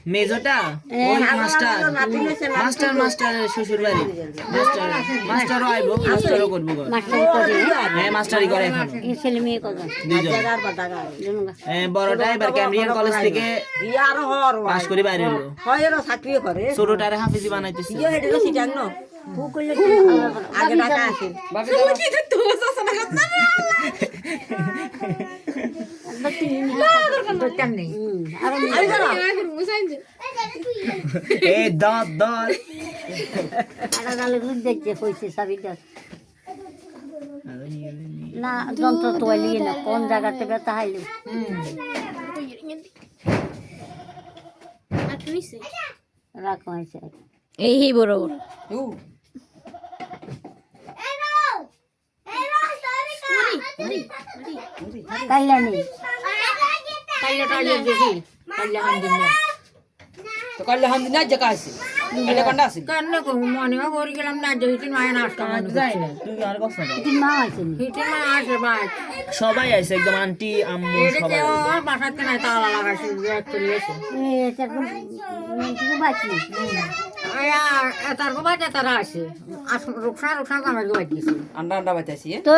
মেজোটা ওই master master master শ্বশুর বাড়ি মাস্টার মাস্টারও আইব মাস্টারও করবো হ্যাঁ মাস্টারই করে এখন ছেলে মেয়ে কত বড়টা এবার ক্যামব্রিয়ান কলেজ থেকে পাস করে বাইরে হলো ছোটটারে হাফিজি বানাইতেছে এই দাঁত দাঁত দেখতে হয়েছে সাবিটা না যন্ত্র তো লিয়ে না কোন জায়গাতে ব্যথা হাইলে রাখো হয়েছে এই বড় কাইলা নেই তো কালে হাম দিনা জায়গা আছে কালে কান্ডা আছে কান্না কো মনে করি গেলাম না যে হিটিন মায় নাস্তা যাই না তুই আর কষ্ট না দিন মা আছে হিটিন মা আসে ভাই সবাই আছে একদম আন্টি আম্মু সবাই আর বাসাতে না তালা লাগাইছে চলে এসে বাকি আয়া তার গো বাজে তারা আসে রুকসা রুকসা কামাই গো দিছে আন্ডা আন্ডা বাইতাছি তো